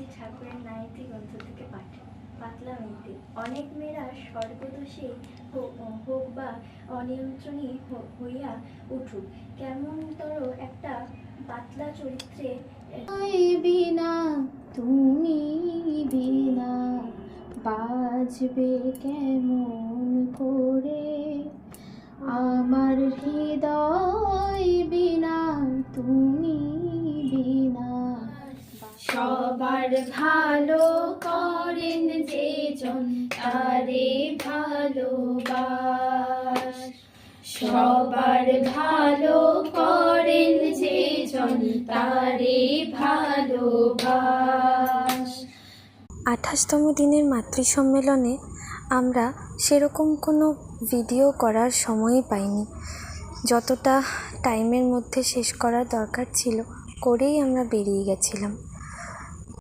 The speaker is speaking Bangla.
শ্রী ঠাকুরের নাইতি গ্রন্থ থেকে পাঠ। পাতলা মেয়েতে অনেক মেয়েরা স্বর্গদোষে হোক বা অনিয়ন্ত্রণী হইয়া উঠুক, কেমনতর একটা পাতলা চরিত্রে বিনা তুমি বিনা বাজবে কেমন করে আমার হৃদয় বিনা তুমি বিনা। সবার ভালো করেন যে জন তারে ভালোবাস, সবার ভালো করেন যে জন তারে ভালোবাস। 28তম দিনের মাতৃ সম্মেলনে আমরা সেরকম কোনো ভিডিও করার সময়ই পাইনি। যতটা টাইমের মধ্যে শেষ করার দরকার ছিল করেই আমরা বেরিয়ে গেছিলাম।